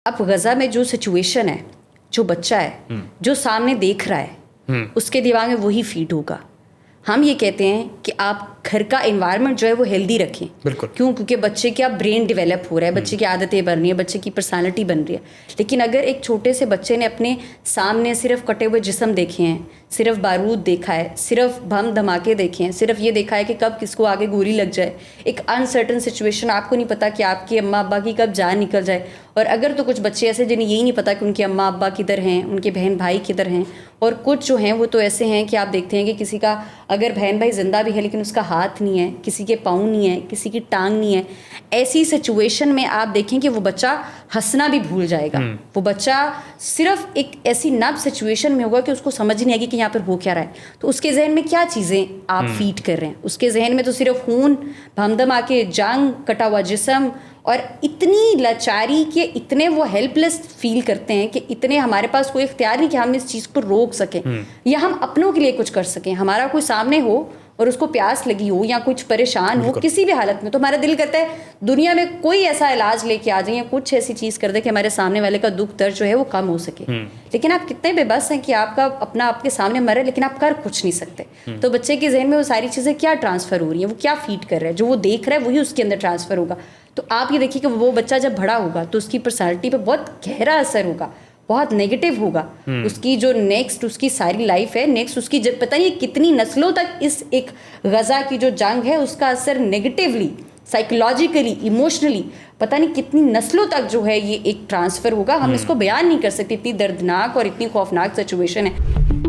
اب غزہ میں جو سچویشن ہے, جو بچہ ہے جو سامنے دیکھ رہا ہے, اس کے دماغ میں وہی فیڈ ہوگا. ہم یہ کہتے ہیں کہ آپ گھر کا انوائرمنٹ جو ہے وہ ہیلدی رکھیں. بالکل. کیونکہ بچے کا برین ڈیولپ ہو رہا ہے, بچے کی عادتیں بن رہی ہیں, بچے کی پرسنالٹی بن رہی ہے. لیکن اگر ایک چھوٹے سے بچے نے اپنے سامنے صرف کٹے ہوئے جسم دیکھے ہیں, صرف بارود دیکھا ہے, صرف بم دھماکے دیکھے ہیں, صرف یہ دیکھا ہے کہ کب کس کو آگے گولی لگ جائے, ایک انسرٹن سچویشن, آپ کو نہیں پتا کہ آپ کے اماں ابا کی کب جان نکل جائے. اور اگر تو کچھ بچے ایسے جنہیں یہی نہیں پتا کہ ان کے اماں ابا کدھر ہیں, ان کے بہن بھائی کدھر ہیں, اور کچھ جو ہیں وہ تو ایسے ہیں کہ آپ دیکھتے ہیں کہ کسی کا اگر بہن بھائی زندہ بھی ہے لیکن اس کا ہاتھ نہیں ہے, کسی کے پاؤں نہیں ہے, کسی کی ٹانگ نہیں ہے. ایسی سچویشن میں آپ دیکھیں کہ وہ بچہ ہنسنا بھی بھول جائے گا. وہ بچہ صرف ایک ایسی نب سچویشن میں ہوگا کہ اس کو سمجھ نہیں آئے گی کہ یہاں پر ہو کیا رہا ہے. تو اس کے ذہن میں کیا چیزیں آپ فیڈ کر رہے ہیں؟ اس کے ذہن میں تو صرف خون, بم دھماکے, جنگ, کٹا ہوا جسم, اور اتنی لاچاری کہ اتنے وہ ہیلپ لیس فیل کرتے ہیں کہ اتنے ہمارے پاس کوئی اختیار نہیں کہ ہم اس چیز کو روک سکیں یا ہم اپنوں کے لیے کچھ کر سکیں. ہمارا کوئی سامنے ہو اور اس کو پیاس لگی ہو یا کچھ پریشان ہو کسی بھی حالت میں, تو ہمارا دل کرتا ہے دنیا میں کوئی ایسا علاج لے کے آ جائیں یا کچھ ایسی چیز کر دے کہ ہمارے سامنے والے کا دکھ درد جو ہے وہ کم ہو سکے. لیکن آپ کتنے بے بس ہیں کہ آپ کا اپنا آپ کے سامنے مرے لیکن آپ کر کچھ نہیں سکتے. تو بچے کے ذہن میں وہ ساری چیزیں کیا ٹرانسفر ہو رہی ہیں, وہ کیا فیڈ کر رہا ہے, جو وہ دیکھ رہا ہے وہی اس کے اندر ٹرانسفر ہوگا. تو آپ یہ دیکھیے کہ وہ بچہ جب بڑا ہوگا تو اس کی پرسنالٹی پہ بہت گہرا اثر ہوگا, بہت نیگیٹو ہوگا. اس کی جو نیکسٹ اس کی ساری لائف ہے, نیکسٹ اس کی جب پتہ نہیں کتنی نسلوں تک اس ایک غزہ کی جو جنگ ہے اس کا اثر نیگیٹیولی, سائیکولوجیکلی, ایموشنلی پتہ نہیں کتنی نسلوں تک جو ہے یہ ایک ٹرانسفر ہوگا. ہم اس کو بیان نہیں کر سکتے, اتنی دردناک اور اتنی خوفناک سچویشن ہے.